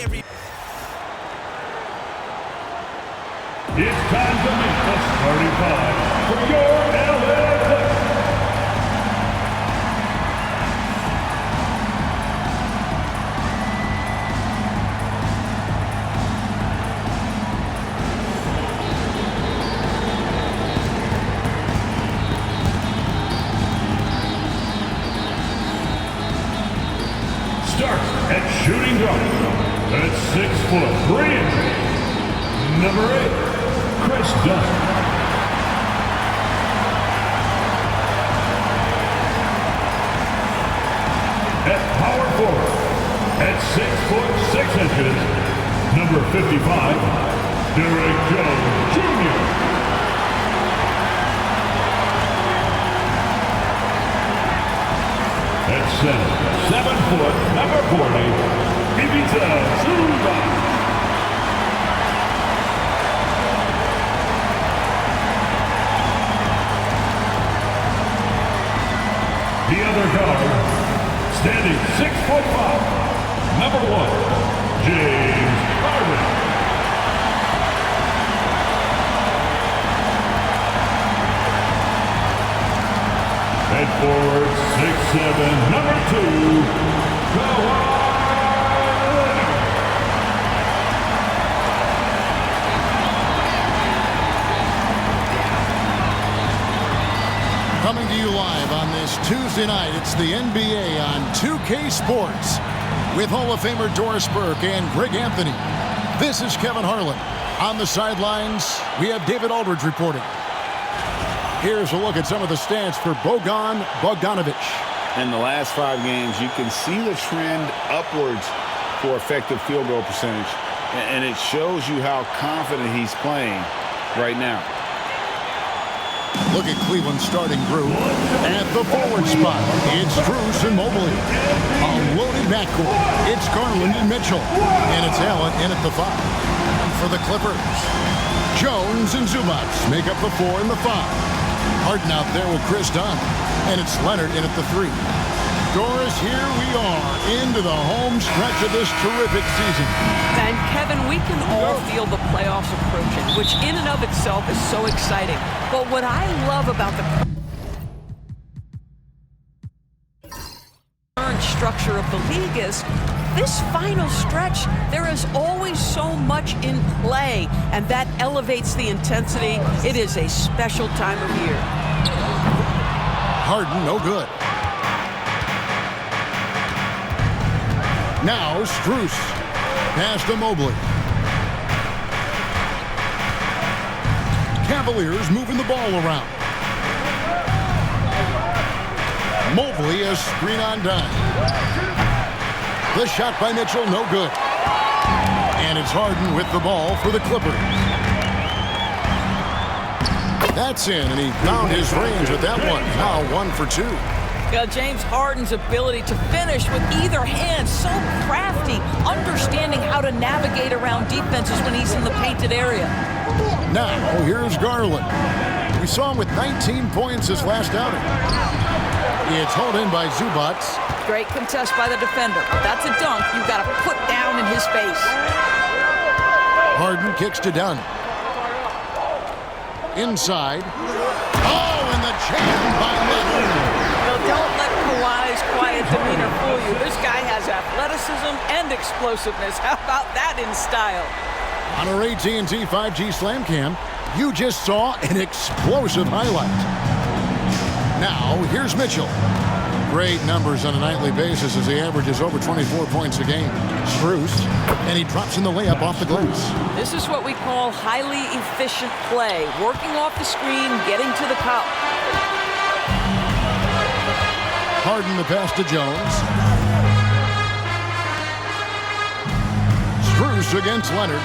every... It's time to meet the starting five for your LA Clippers. Starts at shooting guard at 6'3". Number 8, Chris Dunn. At power forward at 6'6". Number 55, Derek Jones Jr. At center, 7 foot, number 40, Ivica Zubac. The other guard, standing 6'5", number 1, James Harden. At forward, 6'7", number 2, Kawhi Leonard. Coming to you live on this Tuesday night, it's the NBA on 2K Sports with Hall of Famer Doris Burke and Greg Anthony. This is Kevin Harlan. On the sidelines, we have David Aldridge reporting. Here's a look at some of the stats for Bojan Bogdanovic. In the last 5 games, you can see the trend upwards for effective field goal percentage, and it shows you how confident he's playing right now. Look at Cleveland's starting group. At the forward spot, it's Strus and Mobley. A loaded backcourt, it's Garland and Mitchell. And it's Allen in at the 5. And for the Clippers, Jones and Zubac make up the 4 and the 5. Harden out there with Chris Dunn. And it's Leonard in at the 3. Doris, here we are into the home stretch of this terrific season. And Kevin, we can all feel the playoffs approaching, which in and of itself is so exciting. But what I love about the current structure of the league is this final stretch, there is always so much in play, and that elevates the intensity. It is a special time of year. Harden, no good. Now Strus. Pass to Mobley. Cavaliers moving the ball around. Mobley a screen on dime. The shot by Mitchell, no good. And it's Harden with the ball for the Clippers. That's in, and he found his range with that one. Now 1 for 2. James Harden's ability to finish with either hand, so crafty, understanding how to navigate around defenses when he's in the painted area. Now, here's Garland. We saw him with 19 points his last outing. It's hauled in by Zubac. Great contest by the defender. That's a dunk you've got to put down in his face. Harden kicks to Dunn. Inside. Oh, and the jam by Leonard. Don't let Kawhi's quiet demeanor fool you. This guy has athleticism and explosiveness. How about that in style? On our AT&T 5G Slam Cam, you just saw an explosive highlight. Now, here's Mitchell. Great numbers on a nightly basis as he averages over 24 points a game. Strus, and he drops in the layup off the glass. This is what we call highly efficient play. Working off the screen, getting to the cup. Harden the pass to Jones. Strus against Leonard.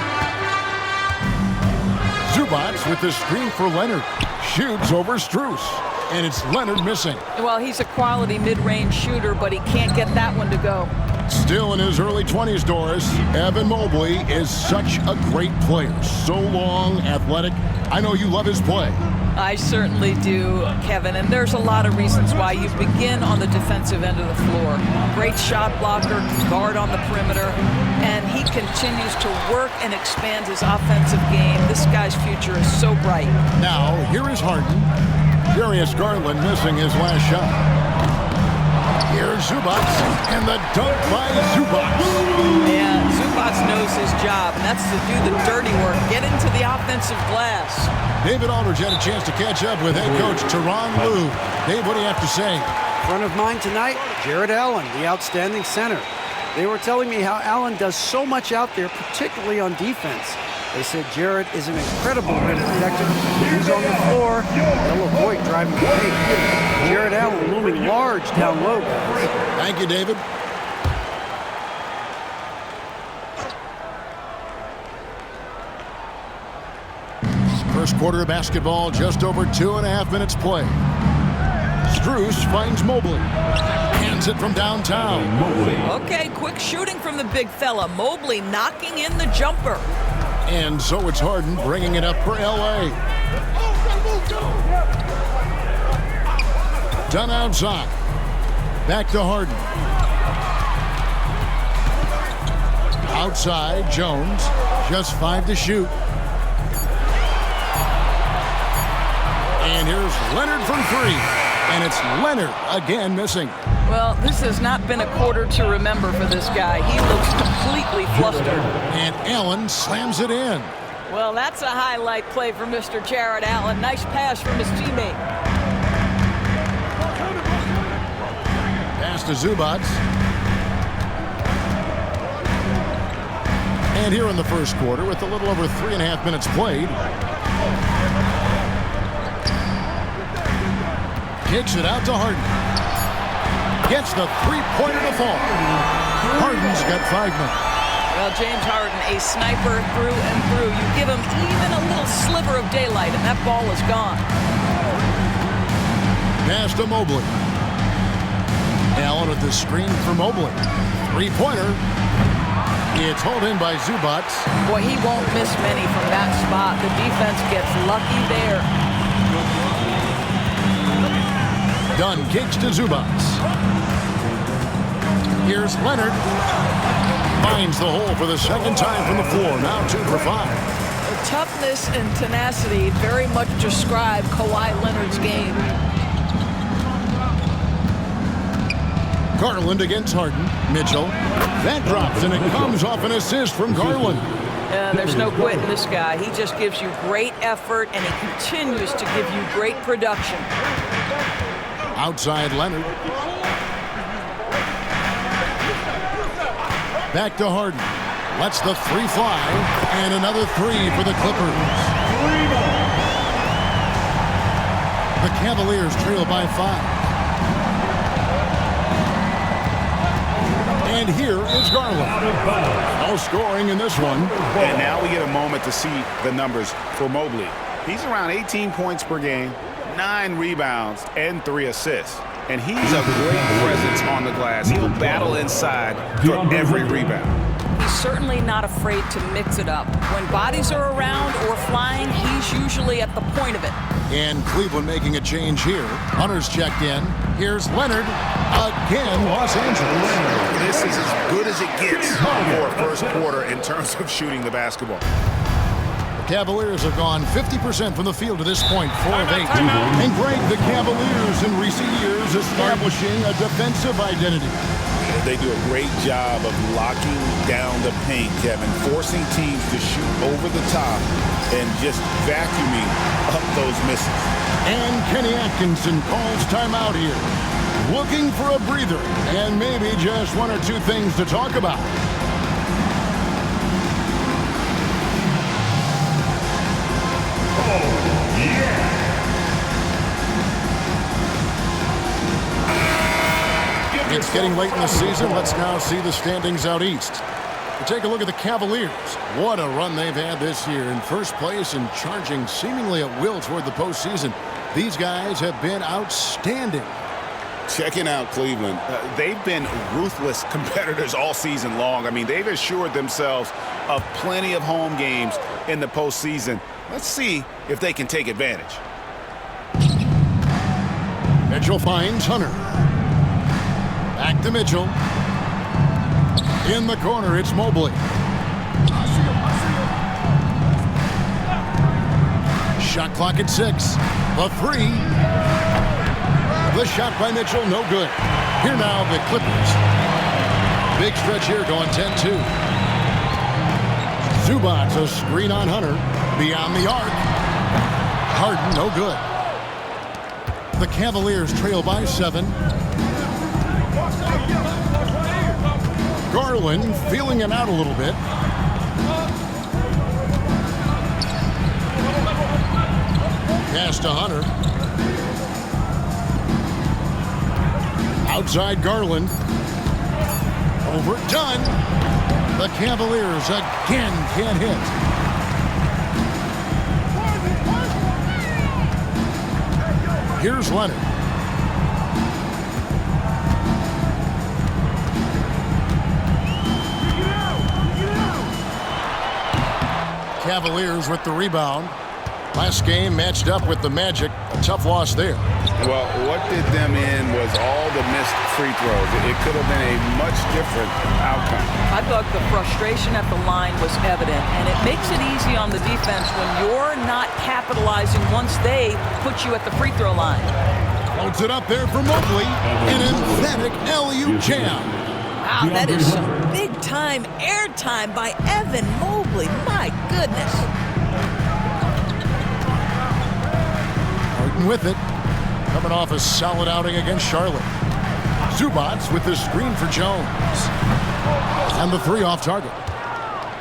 Zubac with the screen for Leonard. Shoots over Strus. And it's Leonard missing. Well, he's a quality mid-range shooter, but he can't get that one to go. Still in his early 20s, Doris, Evan Mobley is such a great player. So long, athletic. I know you love his play. I certainly do, Kevin, and there's a lot of reasons why you begin on the defensive end of the floor. Great shot blocker, guard on the perimeter, and he continues to work and expand his offensive game. This guy's future is so bright. Now, here is Harden. Darius Garland missing his last shot. Here's Zubac, and the dunk by Zubac. Yeah, Zubac knows his job, and that's to do the dirty work, get into the offensive glass. David Aldridge had a chance to catch up with head coach Tyronn Lue. Dave, what do you have to say? Front of mind tonight, Jarrett Allen, the outstanding center. They were telling me how Allen does so much out there, particularly on defense. They said Jarrett is an incredible rim protector. He's on the floor, they'll avoid driving the paint. Jarrett Allen looming large down low, guys. Thank you, David. First quarter of basketball, just over 2.5 minutes play. Strus finds Mobley. Hands it from downtown. Okay, quick shooting from the big fella. Mobley knocking in the jumper. And so it's Harden bringing it up for L.A. Done outside. Back to Harden. Outside, Jones. Just 5 to shoot. And here's Leonard from 3. And it's Leonard again missing. Well, this has not been a quarter to remember for this guy. He looks completely flustered. And Allen slams it in. Well, that's a highlight play for Mr. Jarrett Allen. Nice pass from his teammate. Pass to Zubac. And here in the first quarter, with a little over 3.5 minutes played, kicks it out to Harden. Gets the three-pointer to fall. Harden's got 5 minutes. Well, James Harden, a sniper through and through. You give him even a little sliver of daylight, and that ball is gone. Pass to Mobley. Allen at the screen for Mobley. Three-pointer. It's hauled in by Zubac. Boy, he won't miss many from that spot. The defense gets lucky there. Dunn kicks to Zubac. Here's Leonard. Finds the hole for the second time from the floor. Now 2 for 5. The toughness and tenacity very much describe Kawhi Leonard's game. Garland against Harden. Mitchell. That drops, and it comes off an assist from Garland. There's no quitting this guy. He just gives you great effort, and he continues to give you great production. Outside Leonard. Back to Harden. Lets the 3 fly. And another 3 for the Clippers. The Cavaliers trail by 5. And here is Garland. No scoring in this one. And now we get a moment to see the numbers for Mobley. He's around 18 points per game, 9 rebounds, and 3 assists. And he's a great presence on the glass. He'll battle inside for every rebound. He's certainly not afraid to mix it up. When bodies are around or flying, he's usually at the point of it. And Cleveland making a change here. Hunter's checked in. Here's Leonard. Again, Los Angeles. This is as good as it gets for first quarter in terms of shooting the basketball. Cavaliers have gone 50% from the field to this point, 4 of 8. And Greg, the Cavaliers in recent years establishing a defensive identity. They do a great job of locking down the paint, Kevin, forcing teams to shoot over the top and just vacuuming up those misses. And Kenny Atkinson calls timeout here, looking for a breather and maybe just 1 or 2 things to talk about. It's getting late in the season. Let's now see the standings out east. We take a look at the Cavaliers. What a run they've had this year. In first place and charging seemingly at will toward the postseason. These guys have been outstanding. Checking out Cleveland. They've been ruthless competitors all season long. I mean, they've assured themselves of plenty of home games in the postseason. Let's see if they can take advantage. Mitchell finds Hunter. Back to Mitchell. In the corner, it's Mobley. Shot clock at 6. The 3. The shot by Mitchell, no good. Here now, the Clippers. Big stretch here going 10-2. Zubac, a screen on Hunter. Beyond the arc. Harden, no good. The Cavaliers trail by 7. Garland feeling it out a little bit. Pass to Hunter. Outside Garland. Overdone. The Cavaliers again can't hit. Here's Leonard. Cavaliers with the rebound. Last game matched up with the Magic. A tough loss there. Well, what did them in was all the missed free throws. It could have been a much different outcome. I thought the frustration at the line was evident, and it makes it easy on the defense when you're not capitalizing once they put you at the free throw line. Holds it up there for Mobley. An emphatic alley-oop jam. Wow, that is some big-time airtime by Evan Mobley. My goodness. Harden with it. Coming off a solid outing against Charlotte. Zubac with the screen for Jones. And the 3 off target.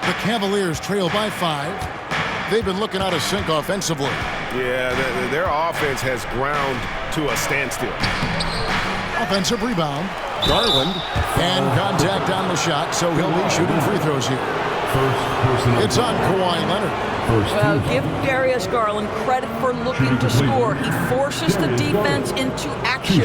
The Cavaliers trail by 5. They've been looking out of sync offensively. Yeah, their offense has ground to a standstill. Offensive rebound. Garland. And contact on the shot, so he'll be shooting free throws here. It's on Kawhi Leonard. Well, give Darius Garland credit for looking to score. He forces the defense into action.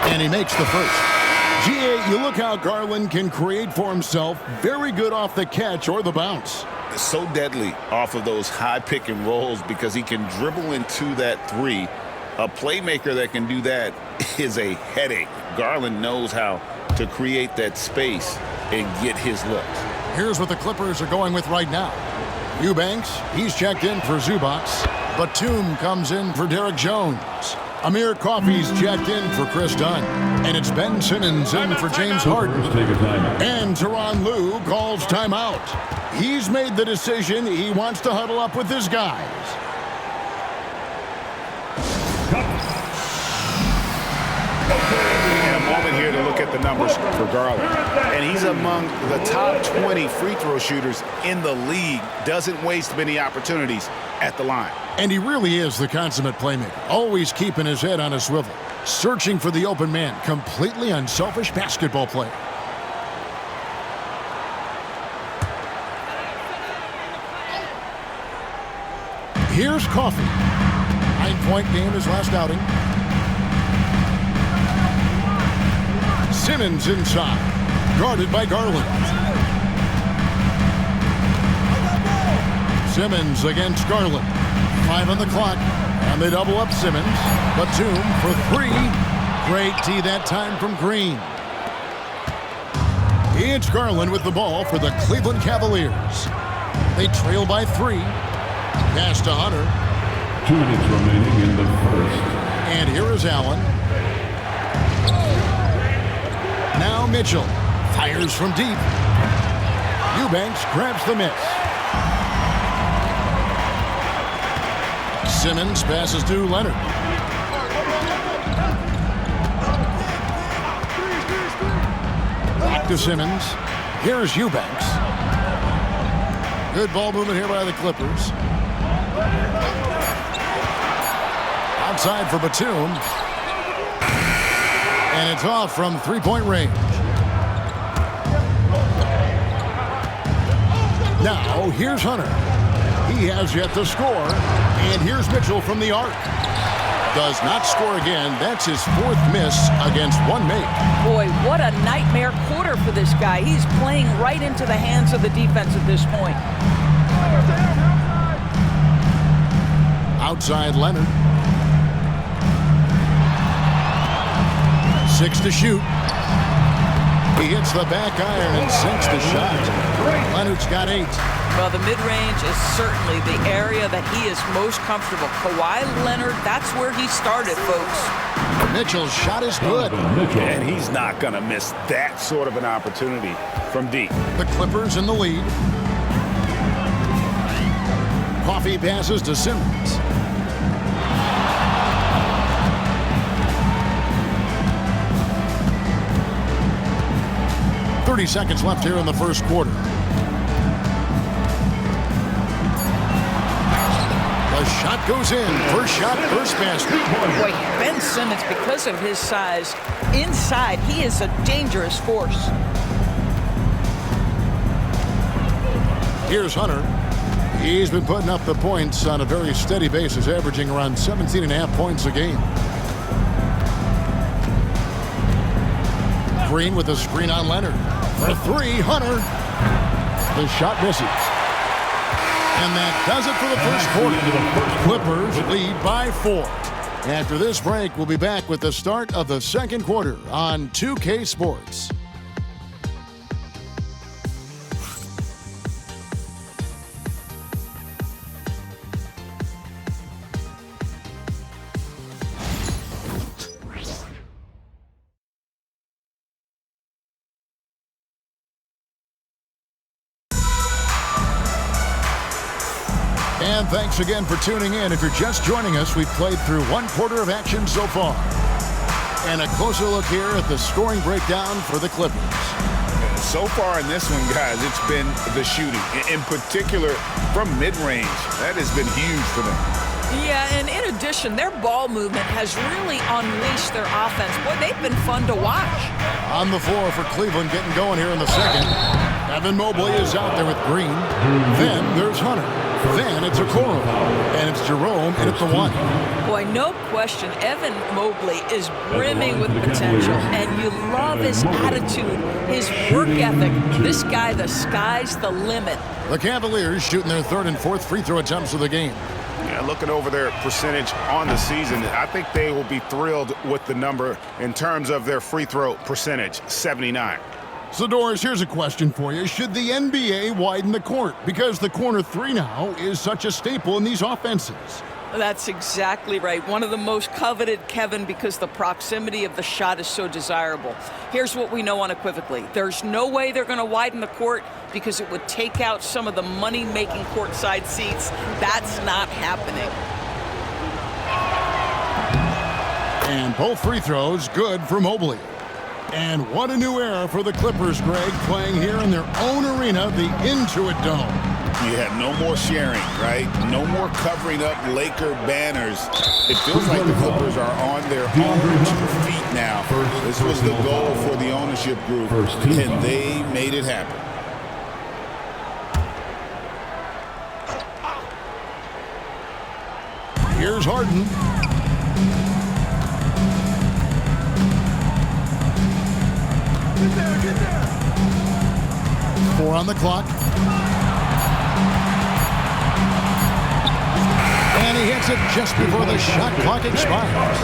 And he makes the first. GA, you look how Garland can create for himself. Very good off the catch or the bounce. So deadly off of those high pick and rolls because he can dribble into that 3. A playmaker that can do that is a headache. Garland knows how to create that space and get his looks. Here's what the Clippers are going with right now. Eubanks, he's checked in for Zubac. Batum comes in for Derek Jones. Amir Coffey's checked in for Chris Dunn. And it's Ben Simmons in for James Harden. And Tyronn Lue calls timeout. He's made the decision. He wants to huddle up with his guys. And a moment here to look at the numbers for Garland. And he's among the top 20 free throw shooters in the league. Doesn't waste many opportunities at the line. And he really is the consummate playmaker. Always keeping his head on a swivel. Searching for the open man. Completely unselfish basketball player. Here's Coffey. 9-point game his last outing. Simmons inside. Guarded by Garland. Simmons against Garland. 5 on the clock. And they double up Simmons. Batum for 3. Great tee that time from Green. It's Garland with the ball for the Cleveland Cavaliers. They trail by 3. Pass to Hunter. 2 minutes remaining in the first. And here is Allen. Now Mitchell fires from deep. Eubanks grabs the miss. Simmons passes to Leonard. Back to Simmons. Here's Eubanks. Good ball movement here by the Clippers. Outside for Batum. And it's off from 3-point range. Now, here's Hunter. He has yet to score. And here's Mitchell from the arc. Does not score again. That's his 4th miss against one make. Boy, what a nightmare quarter for this guy. He's playing right into the hands of the defense at this point. Outside Leonard. 6 to shoot. He hits the back iron and sinks the shot. Leonard's got 8. Well, the mid-range is certainly the area that he is most comfortable. Kawhi Leonard, that's where he started, folks. Mitchell's shot is good. And he's not going to miss that sort of an opportunity from deep. The Clippers in the lead. Coffee passes to Simmons. .30 seconds left here in the first quarter. The shot goes in. First shot, first basket. Boy, Ben Simmons, because of his size, inside, he is a dangerous force. Here's Hunter. He's been putting up the points on a very steady basis, averaging around 17.5 points a game. Green with a screen on Leonard. For 3, Hunter. The shot misses. And that does it for the first quarter. Clippers lead by 4. After this break, we'll be back with the start of the second quarter on 2K Sports. And thanks again for tuning in. If you're just joining us, we've played through one quarter of action so far. And a closer look here at the scoring breakdown for the Clippers. So far in this one, guys, it's been the shooting. In particular, from mid-range. That has been huge for them. Yeah, and in addition, their ball movement has really unleashed their offense. Boy, they've been fun to watch. On the floor for Cleveland, getting going here in the second. Evan Mobley is out there with Green. Then there's Hunter. Then it's Okoro. And it's Jerome in at the 1. Boy, no question, Evan Mobley is brimming with potential, and you love his attitude, his work ethic. This guy, the sky's the limit. The Cavaliers shooting their 3rd and 4th free throw attempts of the game. Yeah, looking over their percentage on the season, I think they will be thrilled with the number in terms of their free throw percentage, 79. So, Doris, here's a question for you. Should the NBA widen the court? Because the corner 3 now is such a staple in these offenses. That's exactly right. One of the most coveted, Kevin, because the proximity of the shot is so desirable. Here's what we know unequivocally. There's no way they're going to widen the court because it would take out some of the money-making courtside seats. That's not happening. And both free throws good for Mobley. And what a new era for the Clippers, Greg, playing here in their own arena, the Intuit Dome. You have no more sharing, right? No more covering up Laker banners. It feels like the Clippers are on their own 2 feet now. This was the goal for the ownership group, and they made it happen. Here's Harden. Get there. 4 on the clock. And he hits it just before the shot clock expires.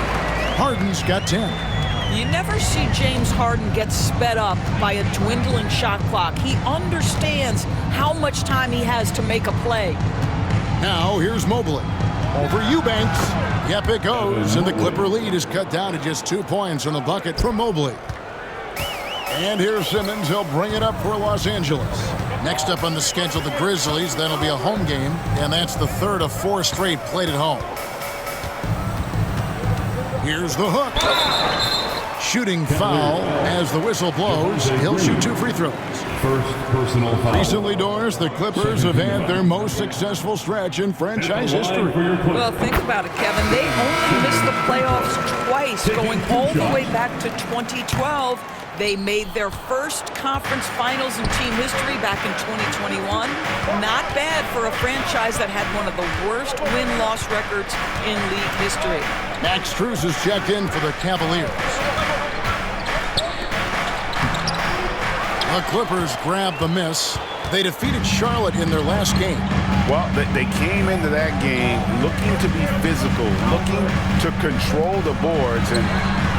Harden's got 10. You never see James Harden get sped up by a dwindling shot clock. He understands how much time he has to make a play. Now here's Mobley. Over Eubanks. Yep, it goes. And the Clipper lead is cut down to just 2 points on the bucket from Mobley. And here's Simmons. He'll bring it up for Los Angeles. Next up on the schedule, the Grizzlies. That'll be a home game, and that's the 3rd of 4 straight played at home. Here's the hook. Shooting foul as the whistle blows. He'll shoot 2 free throws. First personal foul. Recently, Doris, the Clippers have had their most successful stretch in franchise history. Well, think about it, Kevin. They only missed the playoffs twice, going all the way back to 2012. They made their first conference finals in team history back in 2021. Not bad for a franchise that had one of the worst win-loss records in league history. Max Strus is checked in for the Cavaliers. The Clippers grabbed the miss. They defeated Charlotte in their last game. Well, they came into that game looking to be physical, looking to control the boards, and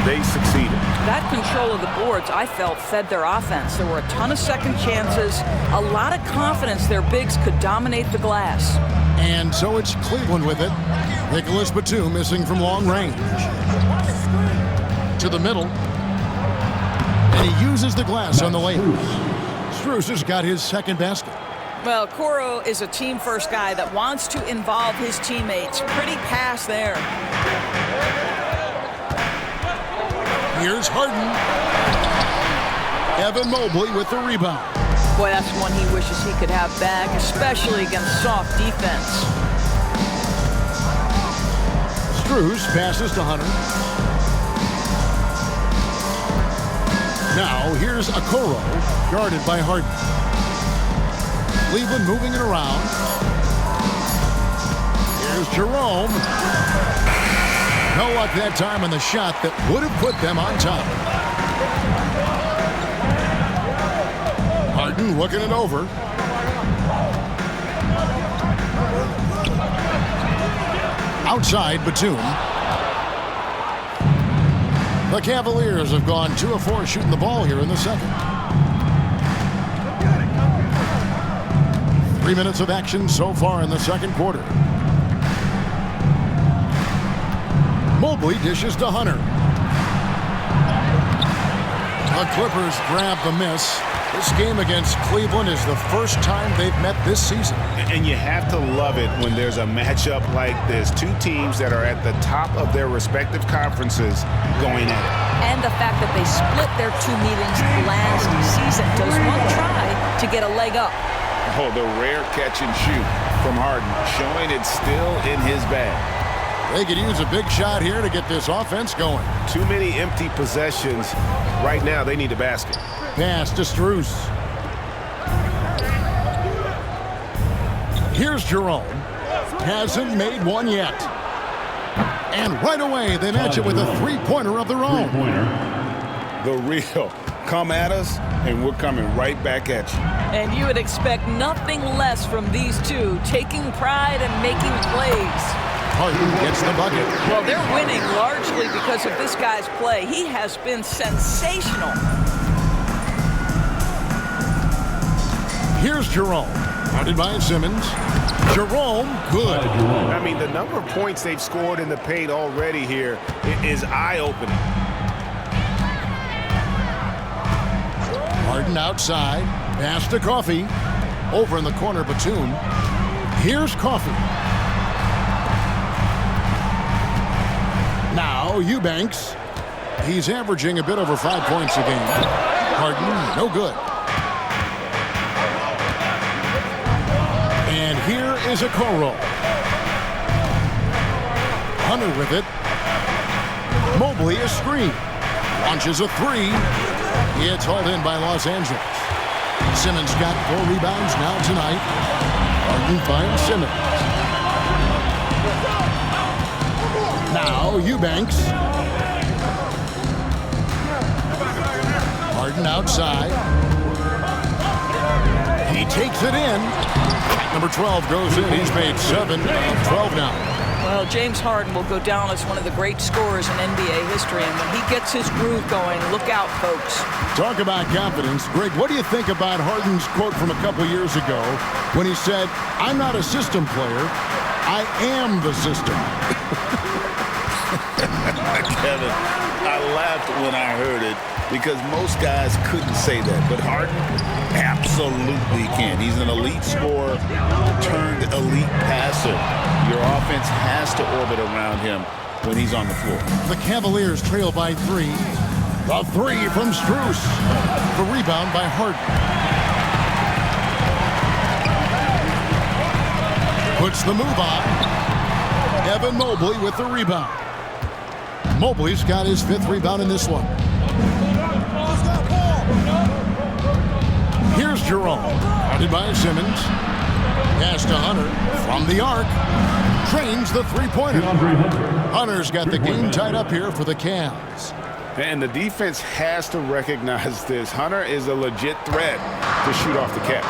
they succeeded. That control of the boards, I felt, fed their offense. There were a ton of second chances, a lot of confidence their bigs could dominate the glass. And so it's Cleveland with it. Nicholas Batum missing from long range. To the middle. And he uses the glass on the layup. Strus has got his second basket. Well, Coro is a team-first guy that wants to involve his teammates. Pretty pass there. Here's Harden. Evan Mobley with the rebound. Boy, that's one he wishes he could have back, especially against soft defense. Strus passes to Hunter. Now, here's Okoro, guarded by Harden. Cleveland moving it around. Here's Jerome. No luck that time on the shot that would have put them on top. Harden looking it over. Outside, Batum. The Cavaliers have gone 2 of 4 shooting the ball here in the second. 3 minutes of action so far in the second quarter. Mobley dishes to Hunter. The Clippers grab the miss. This game against Cleveland is the first time they've met this season. And you have to love it when there's a matchup like this. Two teams that are at the top of their respective conferences going at it. And the fact that they split their 2 meetings last season. Does one try to get a leg up? Oh, the rare catch and shoot from Harden, showing it's still in his bag. They could use a big shot here to get this offense going. Too many empty possessions. Right now, they need a basket. Pass to Strus. Here's Jerome. Hasn't made one yet. And right away, they match it with a three-pointer of their own. The real. Come at us, and we're coming right back at you. And you would expect nothing less from these two, taking pride and making plays. Harden gets the bucket. Well, they're winning largely because of this guy's play. He has been sensational. Here's Jerome. Guarded by Simmons. Jerome, good. I mean, the number of points they've scored in the paint already here is eye-opening. Harden outside. Pass to Coffey. Over in the corner, Batum. Here's Coffey. Now, Eubanks. He's averaging a bit over 5 points a game. Harden, no good. And here is Okoro. Hunter with it. Mobley a screen. Launches a three. It's hauled in by Los Angeles. Simmons got 4 rebounds now tonight. Harden finds Simmons. Now Eubanks. Harden outside. He takes it in. Number 12 goes in. He's made 7 of 12 now. Well, James Harden will go down as one of the great scorers in NBA history, and when he gets his groove going, look out, folks. Talk about confidence. Greg, what do you think about Harden's quote from a couple years ago when he said, "I'm not a system player, I am the system"? Kevin, I laughed when I heard it because most guys couldn't say that, but Harden absolutely can. He's an elite scorer turned elite passer. Your offense has to orbit around him when he's on the floor. The Cavaliers trail by 3. The 3 from Strus. The rebound by Harden. Puts the move on. Evan Mobley with the rebound. Mobley's got his 5th rebound in this one. Jerome. Guarded by Simmons. Pass to Hunter from the arc. Drains the three-pointer. Hunter's got the game tied up here for the Cavs. And the defense has to recognize this. Hunter is a legit threat to shoot off the catch.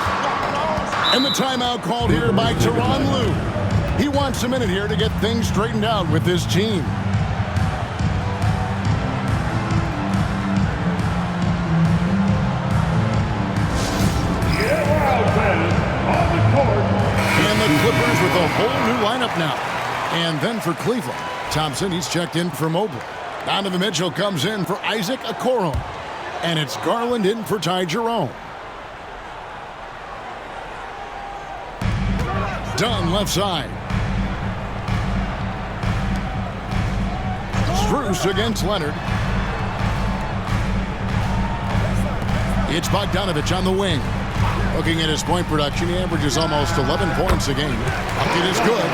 And the timeout called here by Tyronn Lue. He wants a minute here to get things straightened out with his team. And the Clippers with a whole new lineup now. And then for Cleveland, Thompson, he's checked in for Mobley. Donovan Mitchell comes in for Isaac Okoro. And it's Garland in for Ty Jerome. Dunn left side. Strus against Leonard. It's Bogdanovich on the wing. Looking at his point production, he averages almost 11 points a game. Bucket is good.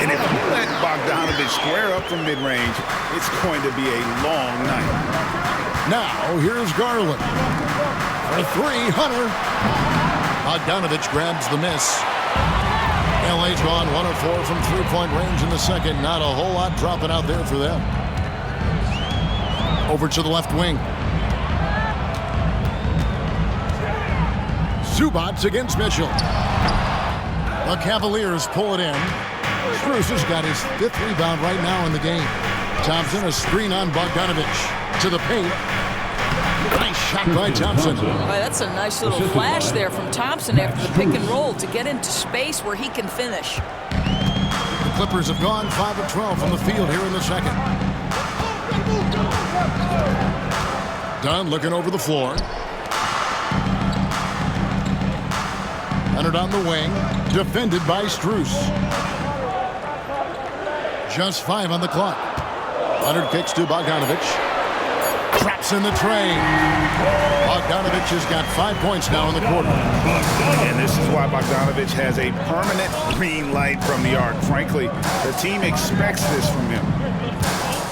And if you let Bogdanovich square up from mid-range, it's going to be a long night. Now, here's Garland. For three, Hunter. Bogdanovich grabs the miss. LA's gone 1 of 4 from three-point range in the second. Not a whole lot dropping out there for them. Over to the left wing. Zubac against Mitchell. The Cavaliers pull it in. Strus has got his 5th rebound right now in the game. Thompson, a screen on Bogdanovich. To the paint. Nice shot by Thompson. Boy, that's a nice little flash there from Thompson after the pick and roll to get into space where he can finish. The Clippers have gone 5 of 12 from the field here in the second. Dunn looking over the floor. Leonard on the wing, defended by Strus. Just 5 on the clock. Leonard kicks to Bogdanovich. Traps in the tray. Bogdanovich has got 5 points now in the quarter. And this is why Bogdanovich has a permanent green light from the arc. Frankly, the team expects this from him.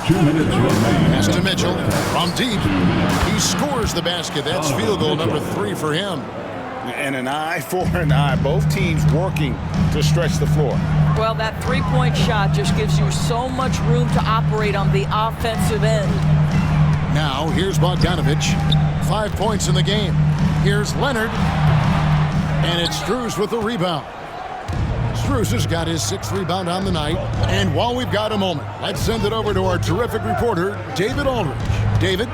2 minutes remaining. Pass to Mitchell from deep. He scores the basket. That's field goal number 3 for him. And an eye for an eye. Both teams working to stretch the floor. Well, that three-point shot just gives you so much room to operate on the offensive end. Now, here's Bogdanovich. 5 points in the game. Here's Leonard. And it's Strus with the rebound. Strus has got his 6th rebound on the night. And while we've got a moment, let's send it over to our terrific reporter, David Aldridge. David?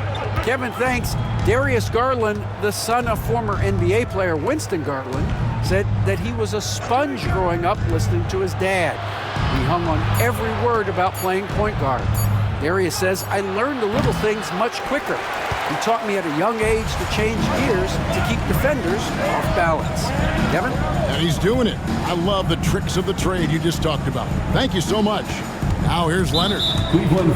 Kevin, thanks. Darius Garland, the son of former NBA player Winston Garland, said that he was a sponge growing up listening to his dad. He hung on every word about playing point guard. Darius says, I learned the little things much quicker. He taught me at a young age to change gears to keep defenders off balance. Kevin? And he's doing it. I love the tricks of the trade you just talked about. Thank you so much. Now here's Leonard.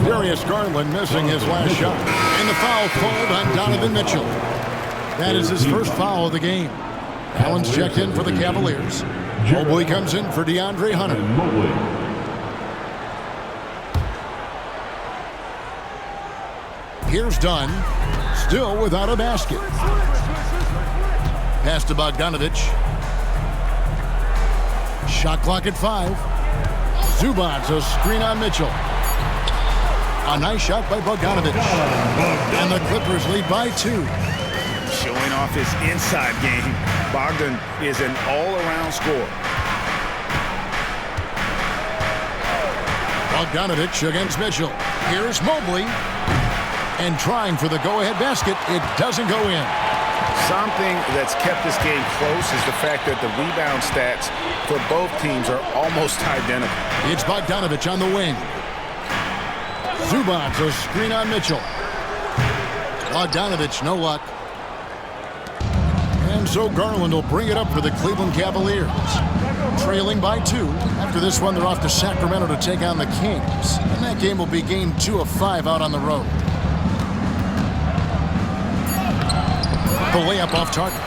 Darius Garland missing his last shot. And the foul called on Donovan Mitchell. That is his first foul of the game. Allen's checked in for the Cavaliers. Mobley comes in for DeAndre Hunter. Here's Dunn, still without a basket. Pass to Bogdanovich. Shot clock at 5. Zubac, a screen on Mitchell. A nice shot by Bogdanovich. And the Clippers lead by 2. Showing off his inside game. Bogdan is an all-around scorer. Bogdanovich against Mitchell. Here's Mobley. And trying for the go-ahead basket. It doesn't go in. Something that's kept this game close is the fact that the rebound stats for both teams are almost identical. It's Bogdanovich on the wing. Zubac, a screen on Mitchell. Bogdanovich, no luck. And so Garland will bring it up for the Cleveland Cavaliers. Trailing by 2. After this one, they're off to Sacramento to take on the Kings. And that game will be game 2 of 5 out on the road. The layup off target.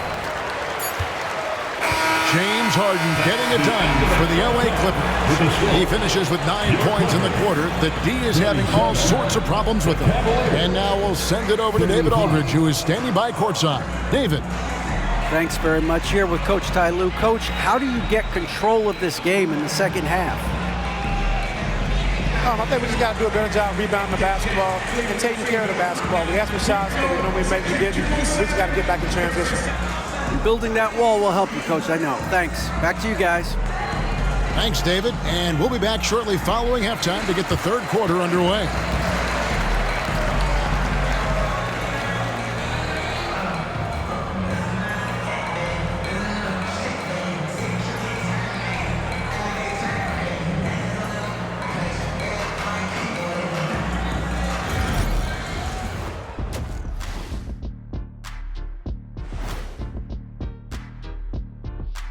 James Harden getting it done for the LA Clippers. He finishes with 9 points in the quarter. The D is having all sorts of problems with him. And now we'll send it over to David Aldridge, who is standing by courtside. David. Thanks very much. Here with Coach Ty Lue. Coach, how do you get control of this game in the second half? I think we just got to do a better job rebounding the basketball and taking care of the basketball. We had some shots that we normally make, we didn't. We just got to get back in transition. And building that wall will help you, Coach, I know. Thanks. Back to you guys. Thanks, David. And we'll be back shortly following halftime to get the third quarter underway.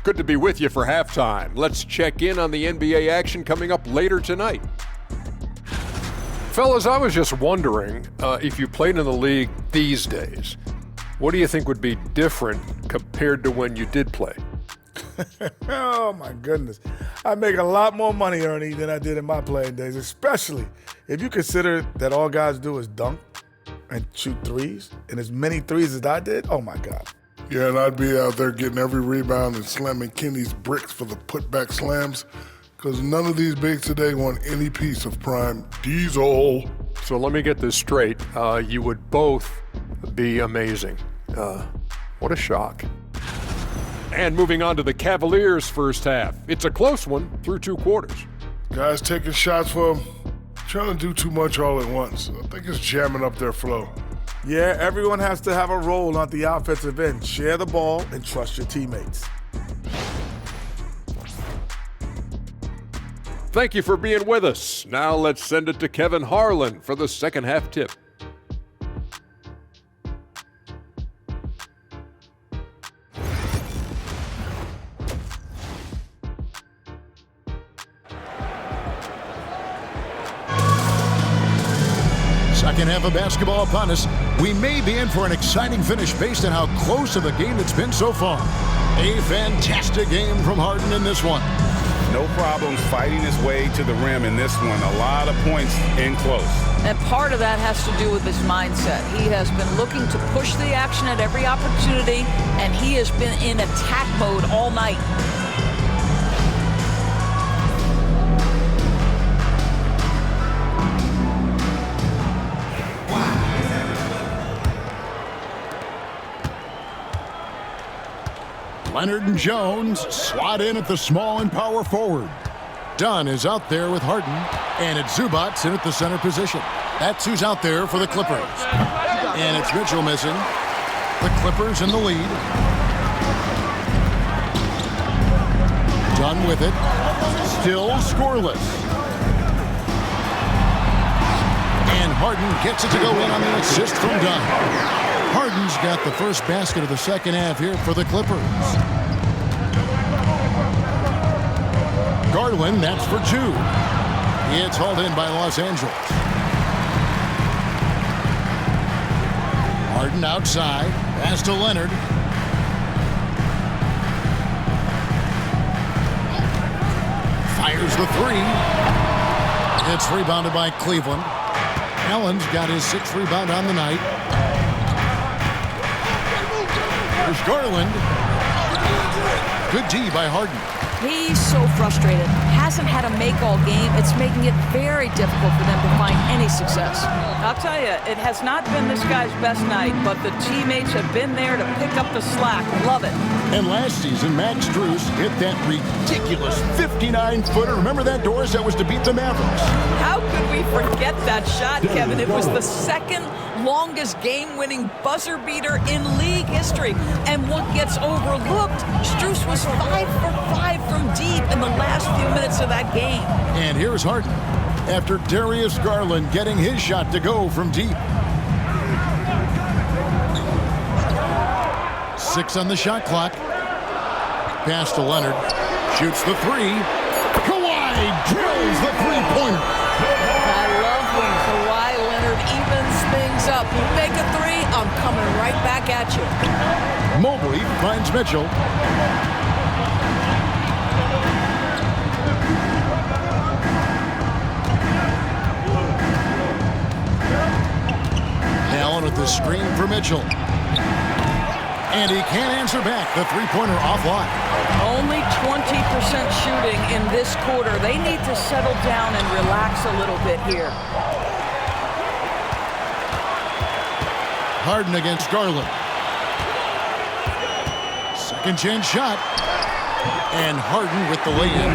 Good to be with you for halftime. Let's check in on the NBA action coming up later tonight. Fellas, I was just wondering if you played in the league these days, what do you think would be different compared to when you did play? Oh, my goodness. I make a lot more money, Ernie, than I did in my playing days, especially if you consider that all guys do is dunk and shoot threes, and as many threes as I did, oh, my God. Yeah, and I'd be out there getting every rebound and slamming Kenny's bricks for the putback slams, because none of these bigs today want any piece of prime Diesel. So let me get this straight. You would both be amazing. What a shock. And moving on to the Cavaliers' first half. It's a close one through 2 quarters. Guys taking shots for them, trying to do too much all at once. I think it's jamming up their flow. Yeah, everyone has to have a role on the offensive end. Share the ball and trust your teammates. Thank you for being with us. Now let's send it to Kevin Harlan for the second half tip. Second half of basketball upon us. We may be in for an exciting finish based on how close of a game it's been so far. A fantastic game from Harden in this one. No problems fighting his way to the rim in this one. A lot of points in close. And part of that has to do with his mindset. He has been looking to push the action at every opportunity, and he has been in attack mode all night. Leonard and Jones slot in at the small and power forward. Dunn is out there with Harden, and it's Zubats in at the center position. That's who's out there for the Clippers. And it's Mitchell missing. The Clippers in the lead. Dunn with it. Still scoreless. And Harden gets it to go in on the assist from Dunn. Harden's got the first basket of the second half here for the Clippers. Garland, that's for 2. It's hauled in by Los Angeles. Harden outside, pass to Leonard. Fires the 3. It's rebounded by Cleveland. Allen's got his 6th rebound on the night. There's Garland. Good D by Harden. He's so frustrated. Hasn't had a make all game. It's making it very difficult for them to find any success. I'll tell you, it has not been this guy's best night, but the teammates have been there to pick up the slack. Love it. And last season, Max Strus hit that ridiculous 59-footer. Remember that, Doris? That was to beat the Mavericks. How could we forget that shot, Kevin? It was the second longest game-winning buzzer beater in league history. And what gets overlooked, Strus was 5 for 5 from deep in the last few minutes of that game. And here's Harden after Darius Garland getting his shot to go from deep. 6 on the shot clock. Pass to Leonard. Shoots the 3. Kawhi drills the three-pointer. I love when Kawhi Leonard evens things up. You make a 3, I'm coming right back at you. Mobley finds Mitchell. Allen with the screen for Mitchell. And he can't answer back. The three-pointer offline. Only 20% shooting in this quarter. They need to settle down and relax a little bit here. Harden against Garland. Second chance shot. And Harden with the lay-in.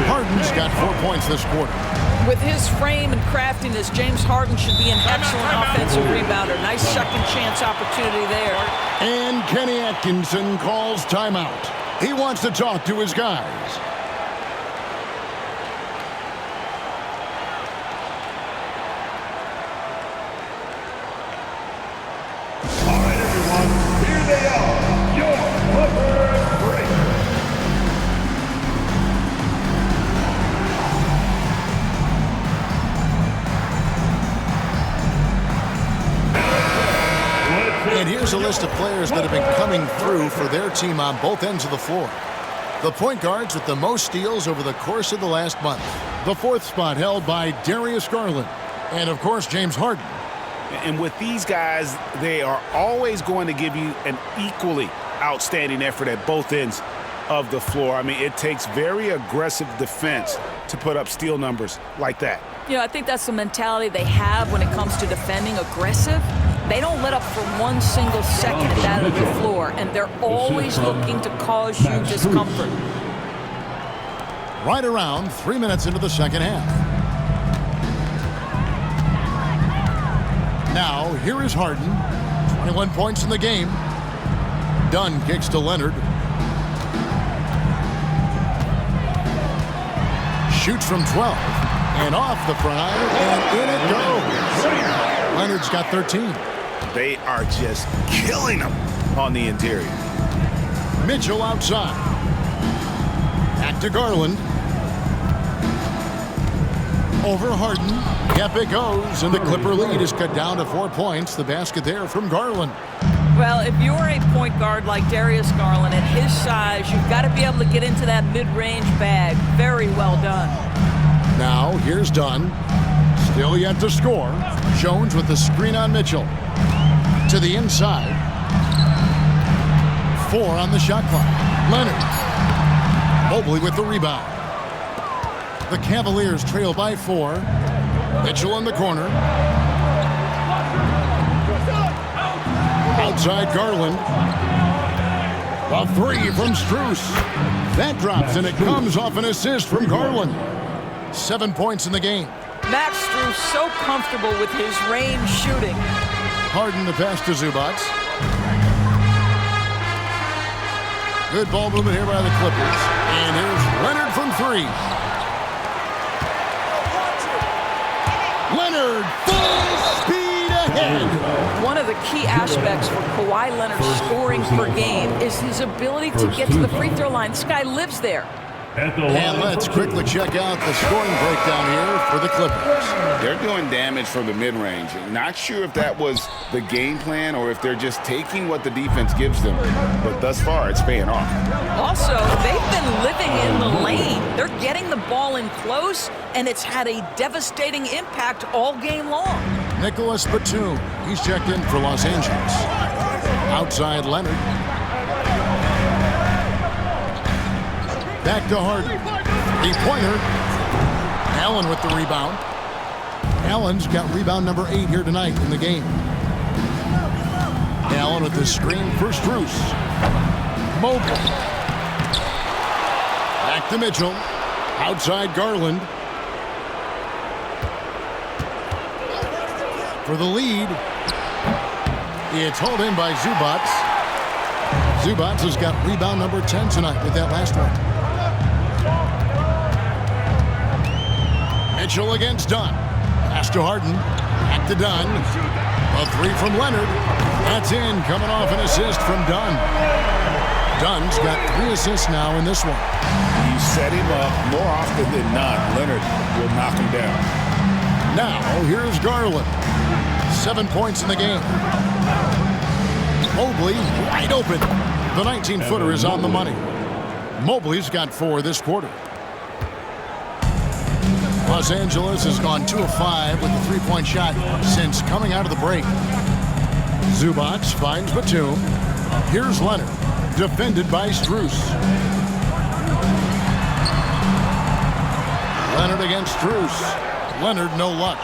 Harden's got 4 points this quarter. With his frame and craftiness, James Harden should be an excellent offensive rebounder. Nice second chance opportunity there. And Kenny Atkinson calls timeout. He wants to talk to his guys. All right, everyone, here they are, your Clippers break. And here's a list of players that have been coming through for their team on both ends of the floor. The point guards with the most steals over the course of the last month. The fourth spot held by Darius Garland. And, of course, James Harden. And with these guys, they are always going to give you an equally outstanding effort at both ends of the floor. I mean, it takes very aggressive defense to put up steal numbers like that. You know, I think that's the mentality they have when it comes to defending, aggressive. They don't let up for one single second at that of the floor, and they're always looking to cause you discomfort. Right around 3 minutes into the second half. Now, here is Harden. 21 points in the game. Dunn kicks to Leonard. Shoots from 12. And off the front, and in it goes. Leonard's got 13. They are just killing them on the interior. Mitchell outside. Back to Garland. Over Harden. Yep, it goes, and the Clipper lead is cut down to 4 points. The basket there from Garland. Well, if you're a point guard like Darius Garland, at his size, you've got to be able to get into that mid-range bag. Very well done. Now, here's Dunn. Still yet to score. Jones with the screen on Mitchell. To the inside. 4 on the shot clock. Leonard. Mobley with the rebound. The Cavaliers trail by 4. Mitchell in the corner. Outside Garland. A 3 from Strus. That drops, and it comes off an assist from Garland. 7 points in the game. Max Strus so comfortable with his range shooting. Harden the pass to Zubac. Good ball movement here by the Clippers. And here's Leonard from 3. Leonard full speed ahead. One of the key aspects for Kawhi Leonard's scoring per game is his ability to get to the free throw line. This guy lives there. And let's quickly check out the scoring breakdown here for the Clippers. They're doing damage from the mid-range. Not sure if that was the game plan or if they're just taking what the defense gives them. But thus far, it's paying off. Also, they've been living in the lane. They're getting the ball in close, and it's had a devastating impact all game long. Nicholas Batum, he's checked in for Los Angeles. Outside Leonard. Back to Harden. Three-pointer. Allen with the rebound. Allen's got rebound number 8 here tonight in the game. Allen with the screen for Strus. Mobley. Back to Mitchell. Outside Garland. For the lead. It's hauled in by Zubac. Zubac has got rebound number 10 tonight with that last one. Mitchell against Dunn. Pass to Harden. Back to Dunn. A 3 from Leonard. That's in. Coming off an assist from Dunn. Dunn's got 3 assists now in this one. You set him up more often than not. Leonard will knock him down. Now, here's Garland. 7 points in the game. Mobley wide open. The 19-footer is on the money. Mobley's got 4 this quarter. Los Angeles has gone 2 of 5 with the three-point shot since coming out of the break. Zubac finds Batum. Here's Leonard, defended by Strus. Leonard against Strus. Leonard, no luck.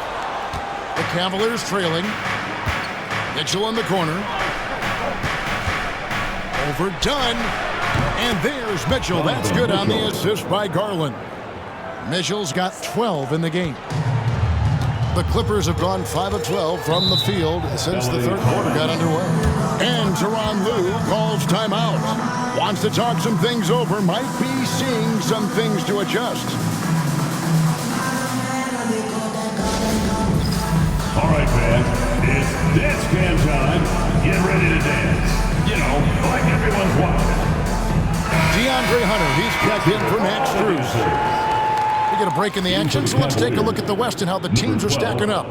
The Cavaliers trailing. Mitchell in the corner. Overdone. And there's Mitchell. That's good on the assist by Garland. Mitchell's got 12 in the game. The Clippers have gone 5 of 12 from the field since the third quarter got underway. And Tyronn Lue calls timeout. Wants to talk some things over. Might be seeing some things to adjust. All right, fans, it's dance cam time. Get ready to dance. You know, like everyone's watching. DeAndre Hunter, he's checked in for Max Strus. We get a break in the action, so let's take a look at the West and how the teams are stacking up.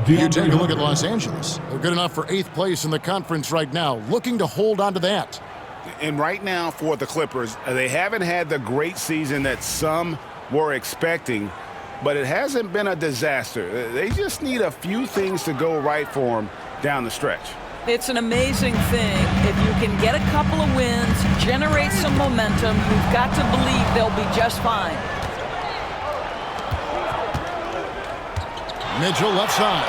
You take a look at Los Angeles. They're good enough for 8th place in the conference right now, looking to hold on to that. And right now for the Clippers, they haven't had the great season that some were expecting, but it hasn't been a disaster. They just need a few things to go right for them down the stretch. It's an amazing thing. If you can get a couple of wins, generate some momentum, you've got to believe they'll be just fine. Mitchell left side.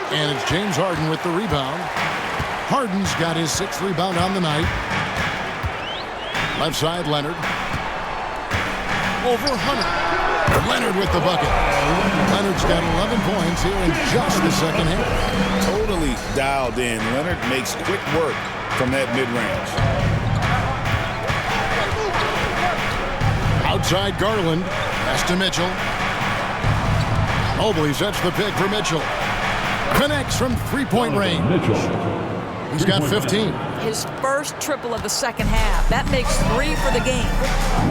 And it's James Harden with the rebound. Harden's got his 6th rebound on the night. Left side, Leonard. Over Hunter. Leonard with the bucket. Leonard's got 11 points here in just the second half. Totally dialed in. Leonard makes quick work from that mid-range. Outside Garland. Pass to Mitchell. Mobley sets the pick for Mitchell. Connects from three-point range. He's got 15. His first triple of the second half. That makes 3 for the game.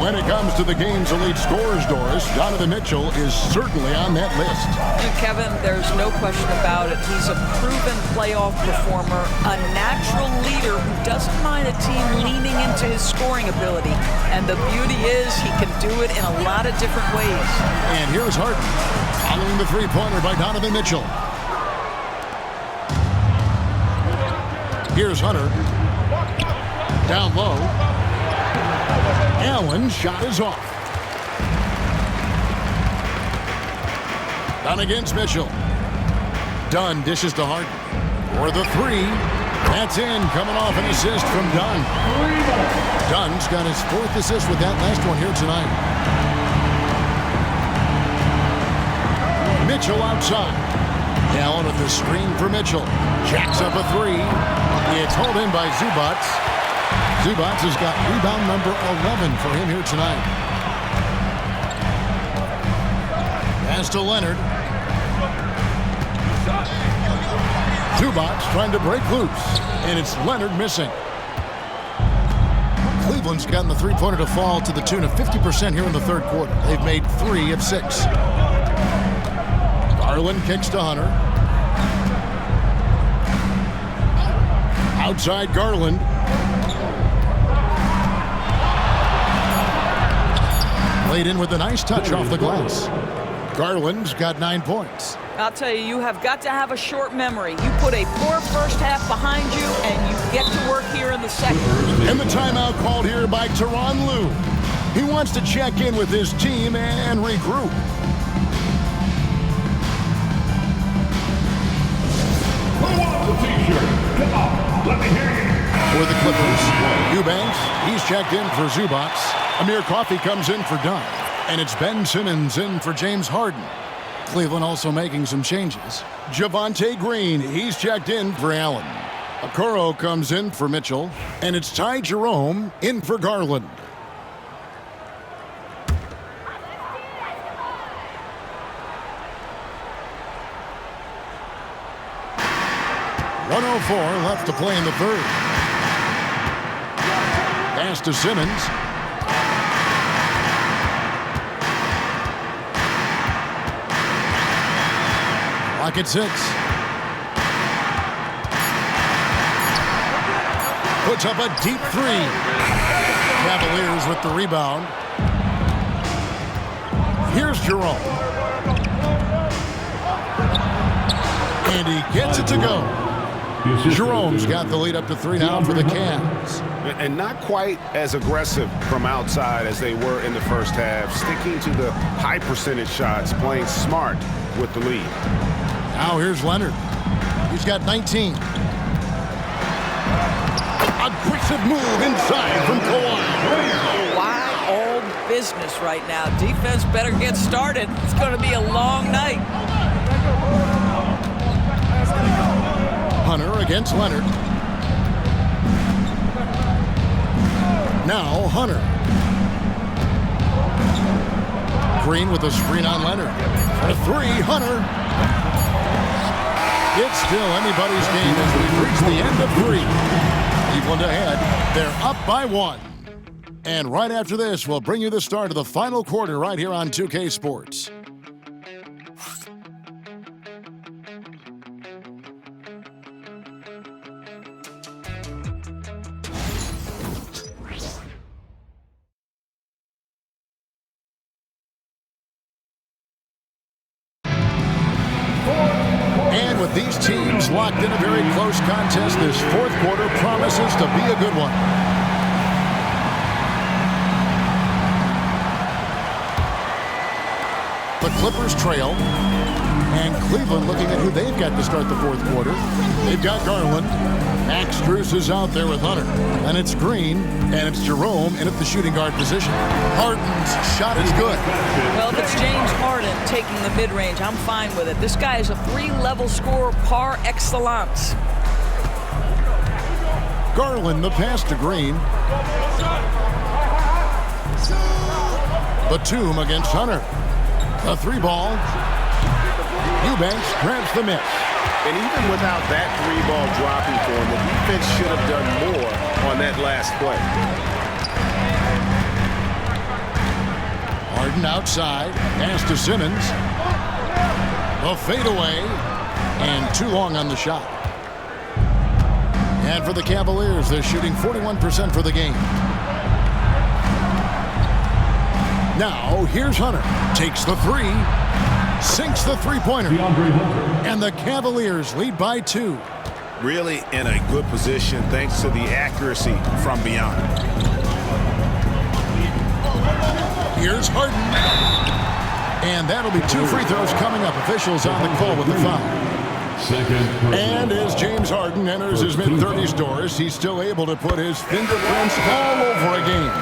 When it comes to the game's elite scorers, Doris, Donovan Mitchell is certainly on that list. And Kevin, there's no question about it. He's a proven playoff performer, a natural leader who doesn't mind a team leaning into his scoring ability. And the beauty is he can do it in a lot of different ways. And here's Harden, following the three-pointer by Donovan Mitchell. Here's Hunter. Down low. Allen's shot is off. Dunn against Mitchell. Dunn dishes to Harden. For the 3. That's in, coming off an assist from Dunn. Dunn's got his 4th assist with that last one here tonight. Mitchell outside. Allen with the screen for Mitchell. Jacks up a 3. It's hauled in by Zubac. Zubac has got rebound number 11 for him here tonight. Pass to Leonard. Zubac trying to break loose. And it's Leonard missing. Cleveland's gotten the three-pointer to fall to the tune of 50% here in the third quarter. They've made 3 of 6. Garland kicks to Hunter. Outside Garland. Laid in with a nice touch off the glass. Garland's got 9 points. I'll tell you, you have got to have a short memory. You put a poor first half behind you, and you get to work here in the second. And the timeout called here by Tyronn Lue. He wants to check in with his team and regroup. Come on, let me hear you. For the Clippers, Eubanks, he's checked in for Zubac. Amir Coffey comes in for Dunn. And it's Ben Simmons in for James Harden. Cleveland also making some changes. Javonte Green, he's checked in for Allen. Okoro comes in for Mitchell. And it's Ty Jerome in for Garland. .104 left to play in the third. Pass to Simmons. Clock at 6. Puts up a deep 3. Cavaliers with the rebound. Here's Jerome. And he gets it to go. Jerome's got the lead up to 3 now for the Cavs. And not quite as aggressive from outside as they were in the first half, sticking to the high percentage shots, playing smart with the lead. Now here's Leonard. He's got 19. Aggressive move inside from Kawhi. Wide all business right now. Defense better get started. It's going to be a long night. Hunter against Leonard. Now Hunter. Green with a screen on Leonard. For 3, Hunter. It's still anybody's game as we reach the end of 3. Cleveland ahead. They're up by 1. And right after this, we'll bring you the start of the final quarter right here on 2K Sports. And with these teams locked in a very close contest, this fourth quarter promises to be a good one. The Clippers trail, and Cleveland looking at who they've got to start the fourth quarter. They've got Garland. Max Strus is out there with Hunter. And it's Green, and it's Jerome in at the shooting guard position. Harden's shot is good. Well, if it's James Harden taking the mid-range, I'm fine with it. This guy is a 3-level scorer par excellence. Garland, the pass to Green. Batum against Hunter. A 3-ball. Eubanks grabs the miss. And even without that 3-ball dropping for him, the defense should have done more on that last play. Harden outside. Pass to Simmons. A fadeaway. And too long on the shot. And for the Cavaliers, they're shooting 41% for the game. Now, here's Hunter. Takes the 3. Sinks the three-pointer. And the Cavaliers lead by 2. Really in a good position thanks to the accuracy from beyond. Here's Harden. And that'll be 2 free throws coming up. Officials on the call with the foul. And as James Harden enters his mid-30s doors, he's still able to put his fingerprints all over a game.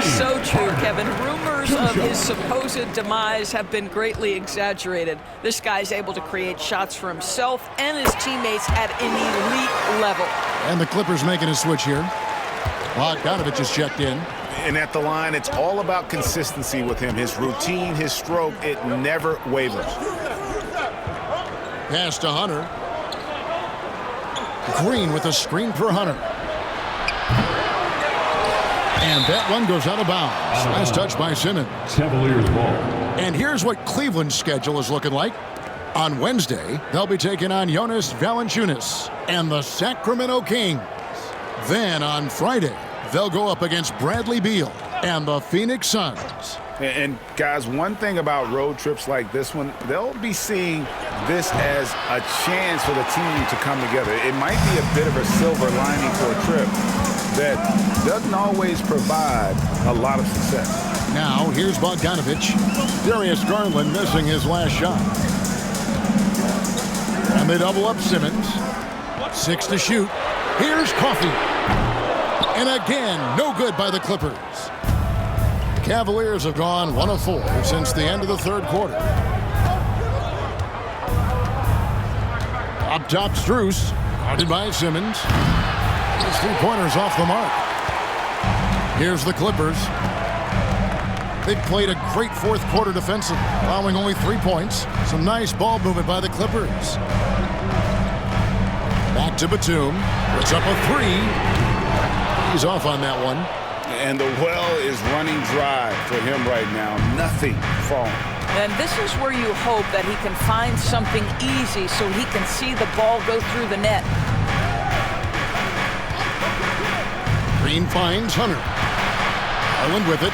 So true, Kevin. Rumors of his supposed demise have been greatly exaggerated. This guy's able to create shots for himself and his teammates at an elite level. And the Clippers making a switch here. Bogdanovich is checked in. And at the line, it's all about consistency with him. His routine, his stroke, it never wavers. Pass to Hunter. Green with a screen for Hunter. And that one goes out of bounds. Last touch by Simmons. Cavaliers ball. And here's what Cleveland's schedule is looking like. On Wednesday, they'll be taking on Jonas Valanciunas and the Sacramento Kings. Then on Friday, they'll go up against Bradley Beal and the Phoenix Suns. And guys, one thing about road trips like this one, they'll be seeing this as a chance for the team to come together. It might be a bit of a silver lining for a trip that doesn't always provide a lot of success. Now, here's Bogdanovich. Darius Garland missing his last shot. And they double up Simmons. 6 to shoot. Here's Coffey. And again, no good by the Clippers. Cavaliers have gone 1 of 4 since the end of the third quarter. Up top, Strus. Guarded by Simmons. His 3-pointers off the mark. Here's the Clippers. They've played a great fourth quarter defensive, allowing only 3 points. Some nice ball movement by the Clippers. Back to Batum. Puts up a 3. He's off on that one. And the well is running dry for him right now. Nothing falling. And this is where you hope that he can find something easy so he can see the ball go through the net. Green finds Hunter. Garland with it.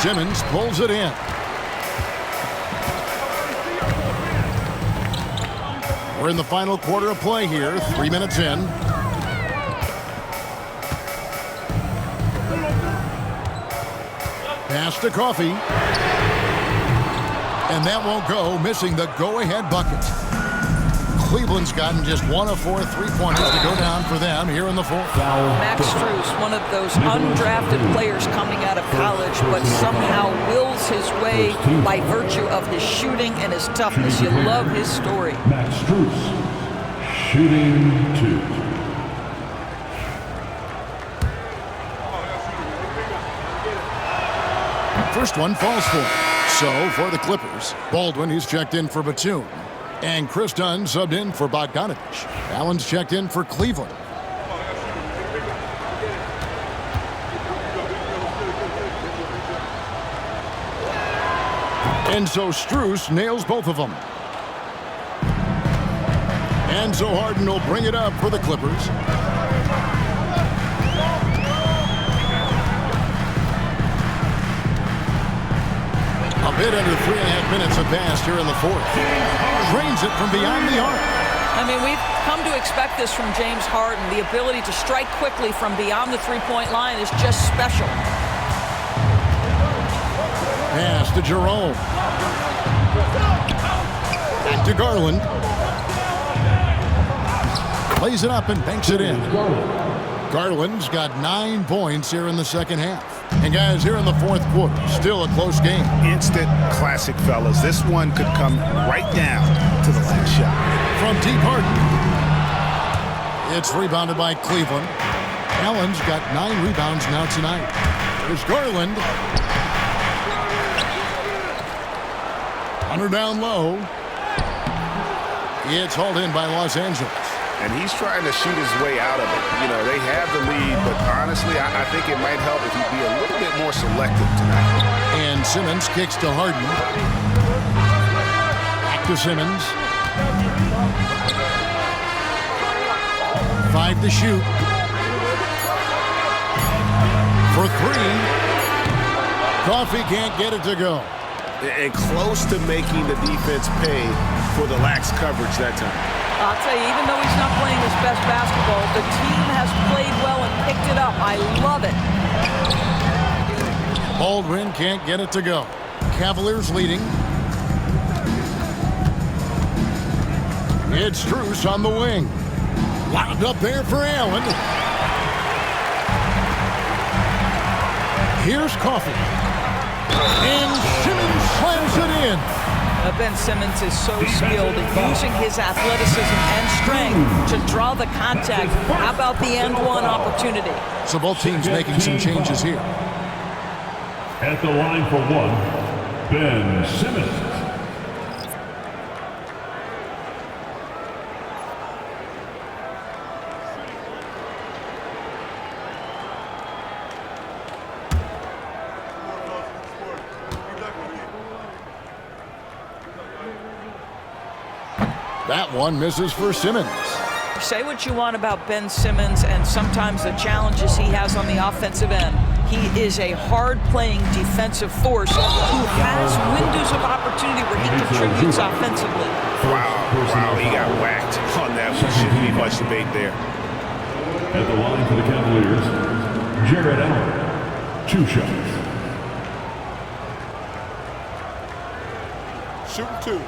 Simmons pulls it in. We're in the final quarter of play here, 3 minutes in. Pass to Coffey. And that won't go, missing the go-ahead bucket. Cleveland's gotten just 1 of 4 3-pointers to go down for them here in the fourth. Max Strus, one of those undrafted players coming out of college, but somehow wills his way by virtue of his shooting and his toughness. You love his story. Max Strus, shooting 2. First one falls for him. So for the Clippers, Baldwin, he's checked in for Batum. And Chris Dunn subbed in for Bogdanovich. Allen's checked in for Cleveland. And so Strus nails both of them. And so Harden will bring it up for the Clippers. A bit under 3.5 minutes have passed here in the fourth. Drains it from beyond the arc. I mean, we've come to expect this from James Harden. The ability to strike quickly from beyond the three-point line is just special. Pass to Jerome. Back to Garland. Plays it up and banks it in. Garland's got 9 points here in the second half. And guys, here in the fourth quarter, still a close game. Instant classic, fellas. This one could come right down to the last shot. From deep Harden. It's rebounded by Cleveland. Allen's got 9 rebounds now tonight. There's Garland. Under down low. It's hauled in by Los Angeles. And he's trying to shoot his way out of it. You know, they have the lead, but honestly, I think it might help if he'd be a little bit more selective tonight. And Simmons kicks to Harden. Back to Simmons. 5 to shoot. For 3. Coffey can't get it to go. And close to making the defense pay for the lax coverage that time. I'll tell you, even though he's not playing his best basketball, the team has played well and picked it up. I love it. Baldwin can't get it to go. Cavaliers leading. It's Strus on the wing. Lobbed up there for Allen. Here's Coffey. And Simmons slams it in. Ben Simmons is so skilled at using his athleticism and strength to draw the contact. How about the end one opportunity? So both teams making some changes here. At the line for 1, Ben Simmons. That one misses for Simmons. Say what you want about Ben Simmons and sometimes the challenges he has on the offensive end. He is a hard-playing defensive force who has windows of opportunity where he contributes offensively. Wow, he got whacked on that one. Shouldn't be much debate there. At the line for the Cavaliers, Jarrett Allen, 2 shots. Shoot 2.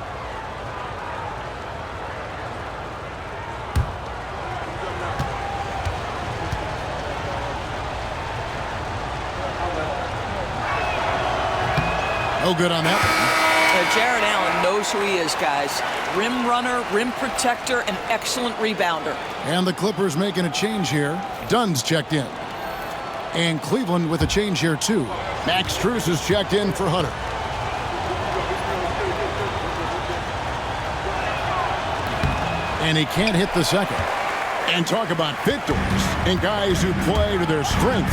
No good on that one. Jarrett Allen knows who he is, guys. Rim runner, rim protector, and excellent rebounder. And the Clippers making a change here. Dunn's checked in. And Cleveland with a change here, too. Max Strus is checked in for Hunter. And he can't hit the second. And talk about victors and guys who play to their strength.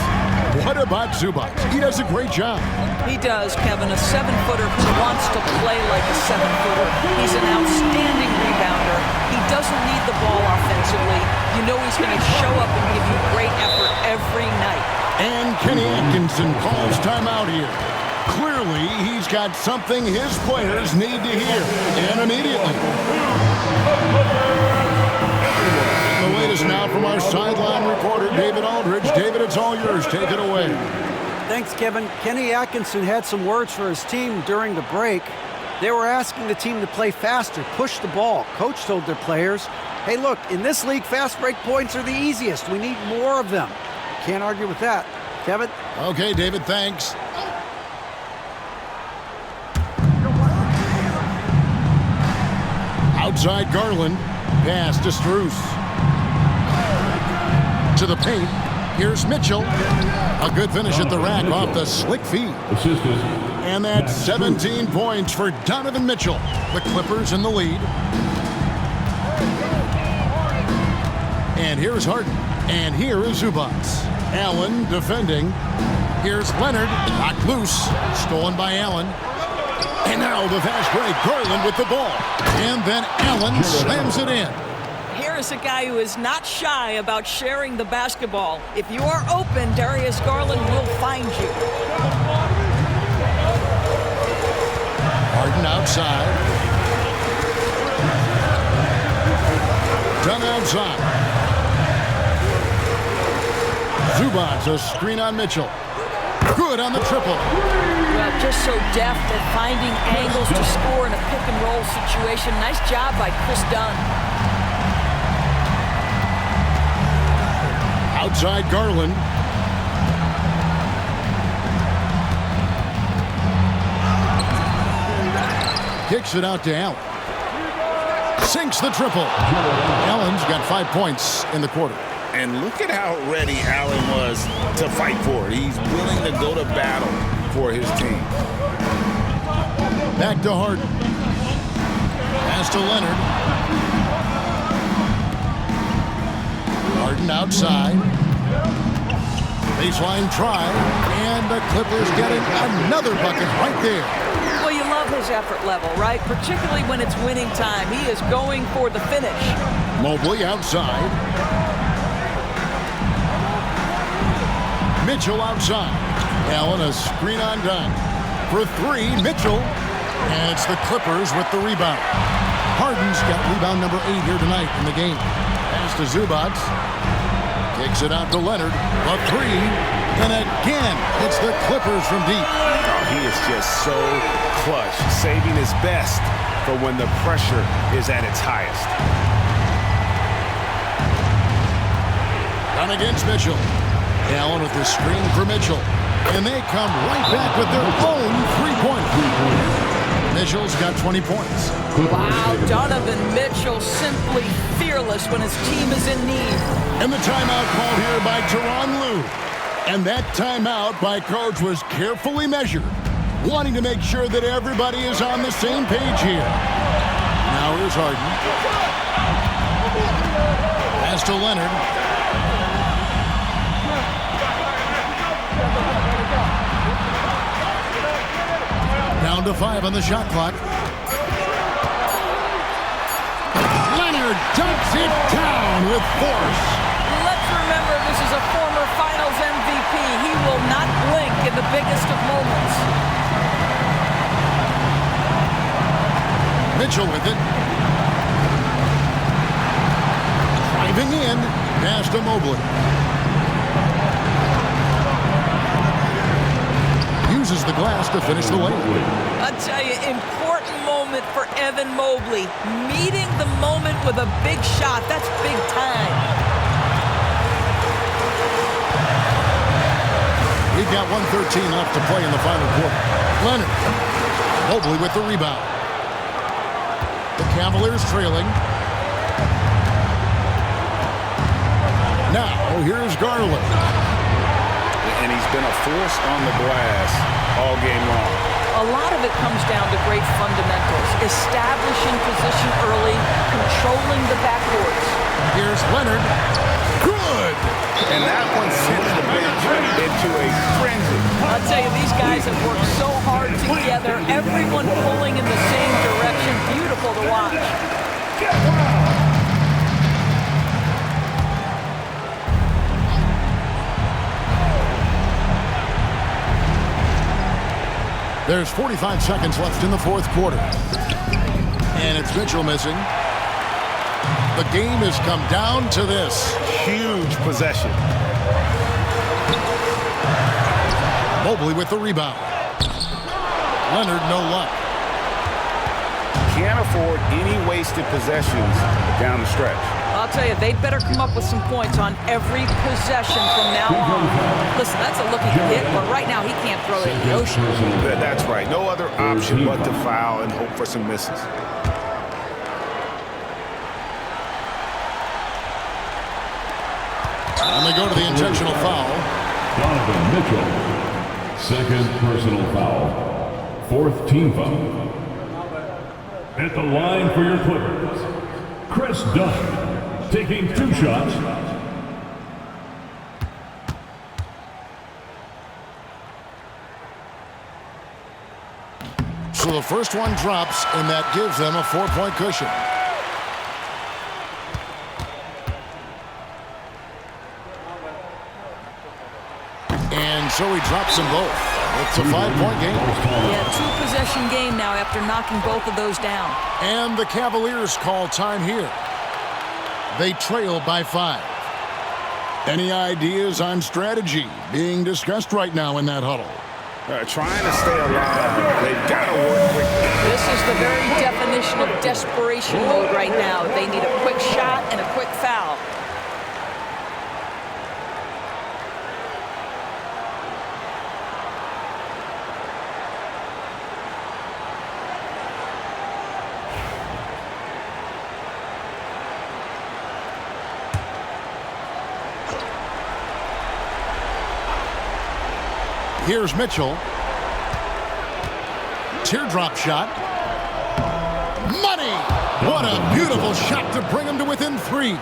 What about Zubac? He does a great job. He does, Kevin, a 7-footer who wants to play like a 7-footer. He's an outstanding rebounder. He doesn't need the ball offensively. You know he's going to show up and give you great effort every night. And Kenny Atkinson calls timeout here. Clearly, he's got something his players need to hear, and immediately. The latest now from our sideline reporter, David Aldridge. David, it's all yours. Take it away. Thanks, Kevin. Kenny Atkinson had some words for his team during the break. They were asking the team to play faster, push the ball. Coach told their players, hey, look, in this league, fast break points are the easiest. We need more of them. Can't argue with that. Kevin? Okay, David, thanks. Outside Garland. Pass to Strus. To the paint. Here's Mitchell. A good finish at the rack off the slick feed. And that's 17 points for Donovan Mitchell. The Clippers in the lead. And here's Harden. And here is Zubac. Allen defending. Here's Leonard. Knocked loose. Stolen by Allen. And now the fast break. Garland with the ball. And then Allen slams it in. Here is a guy who is not shy about sharing the basketball. If you are open, Darius Garland will find you. Harden outside. Done outside. Zubac, a screen on Mitchell. Good on the triple. Well, just so deft at finding angles to score in a pick-and-roll situation. Nice job by Chris Dunn. Outside Garland. Kicks it out to Allen. Sinks the triple. Allen's got 5 points in the quarter. And look at how ready Allen was to fight for it. He's willing to go to battle for his team. Back to Harden. Pass to Leonard. Harden outside. Baseline try. And the Clippers getting another bucket right there. Well, you love his effort level, right? Particularly when it's winning time. He is going for the finish. Mobley outside. Mitchell outside. Allen a screen on Dunn. For three, Mitchell. And it's the Clippers with the rebound. Harden's got rebound number 8 here tonight in the game. Pass to Zubac. Kicks it out to Leonard. A three. And again, it's the Clippers from deep. Oh, he is just so clutch, saving his best for when the pressure is at its highest. Down against Mitchell. Allen with the screen for Mitchell. And they come right back with their own three-point. Mitchell's got 20 points. Wow, Donovan Mitchell simply fearless when his team is in need. And the timeout called here by Tyronn Lue. And that timeout by Coach was carefully measured, wanting to make sure that everybody is on the same page here. Now here's Harden. Pass to Leonard. Down to 5 on the shot clock. Leonard dunks it down with force. Let's remember this is a former Finals MVP. He will not blink in the biggest of moments. Mitchell with it. Driving in. Pass to Mobley. Uses the glass to finish the layup. I'll tell you, important moment for Evan Mobley. Meeting the moment with a big shot. That's big time. We've got 1:13 left to play in the final quarter. Leonard. Mobley with the rebound. The Cavaliers trailing. Now, here's Garland. And he's been a force on the glass all game long. A lot of it comes down to great fundamentals. Establishing position early, controlling the backboards. Here's Leonard. Good! And that one sent the bench into a frenzy. I'll tell you, these guys have worked so hard together. Everyone pulling in the same direction. Beautiful to watch. There's 45 seconds left in the fourth quarter. And it's Mitchell missing. The game has come down to this. Huge possession. Mobley with the rebound. Leonard, no luck. Can't afford any wasted possessions down the stretch. I'll tell you, they'd better come up with some points on every possession from now on. Listen, that's a looking hit, but right now he can't throw it in the ocean. That's right. No other option but to foul and hope for some misses. And they go to the intentional foul. Donovan Mitchell. Second personal foul. Fourth team foul. At the line for your Clippers, Chris Dunn, taking 2 shots. So the first one drops, and that gives them a 4-point cushion. And so he drops them both. It's a 5-point game. Yeah, 2-possession game now after knocking both of those down. And the Cavaliers call time here. They trail by 5. Any ideas on strategy being discussed right now in that huddle? Trying to stay alive. They've got to work quickly. This is the very definition of desperation mode right now. They need a quick shot and a quick foul. Here's Mitchell. Teardrop shot. Money! What a beautiful shot to bring him to within 3.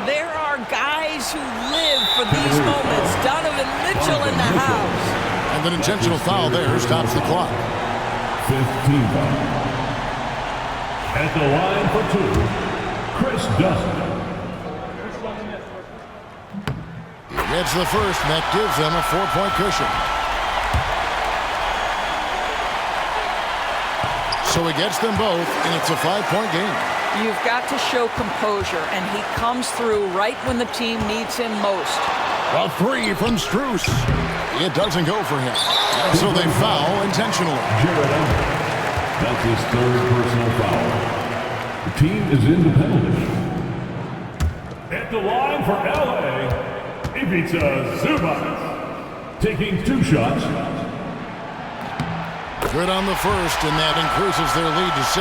There are guys who live for these moments. Donovan Mitchell in the house. And an intentional foul there stops the clock. 15 foul. At the line for 2, Chris Dunn. Gets the first, and that gives them a 4-point cushion. So he gets them both, and it's a 5-point game. You've got to show composure, and he comes through right when the team needs him most. A 3 from Strus. It doesn't go for him. And so they foul intentionally. Jared Allen. That's his 3rd personal foul. The team is in the penalty. At the line for LA, Ivica Zubac, taking 2 shots. Good on the first, and that increases their lead to 6.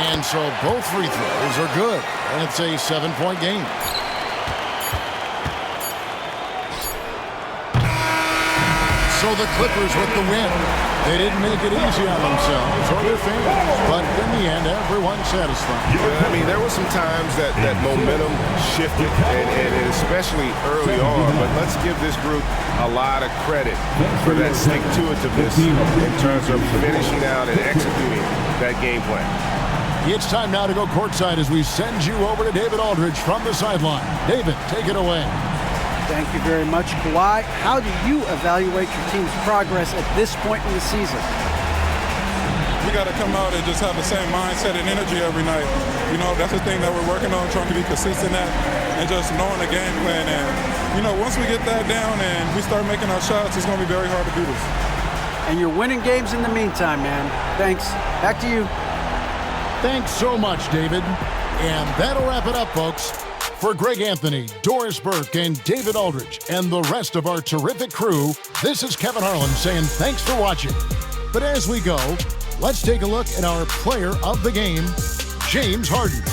And so both free throws are good, and it's a 7-point game. So the Clippers with the win. They didn't make it easy on themselves or their fans, but in the end, everyone's satisfied. Yeah, I mean, there were some times that momentum shifted, and especially early on, but let's give this group a lot of credit for that stick-to-itiveness in terms of finishing out and executing that game plan. It's time now to go courtside as we send you over to David Aldridge from the sideline. David, take it away. Thank you very much, Kawhi. How do you evaluate your team's progress at this point in the season? We got to come out and just have the same mindset and energy every night. You know, that's the thing that we're working on, trying to be consistent at, and just knowing the game plan. And, you know, once we get that down and we start making our shots, it's going to be very hard to do this. And you're winning games in the meantime, man. Thanks. Back to you. Thanks so much, David. And that'll wrap it up, folks. For Greg Anthony, Doris Burke, and David Aldridge, and the rest of our terrific crew, this is Kevin Harlan saying thanks for watching. But as we go, let's take a look at our player of the game, James Harden.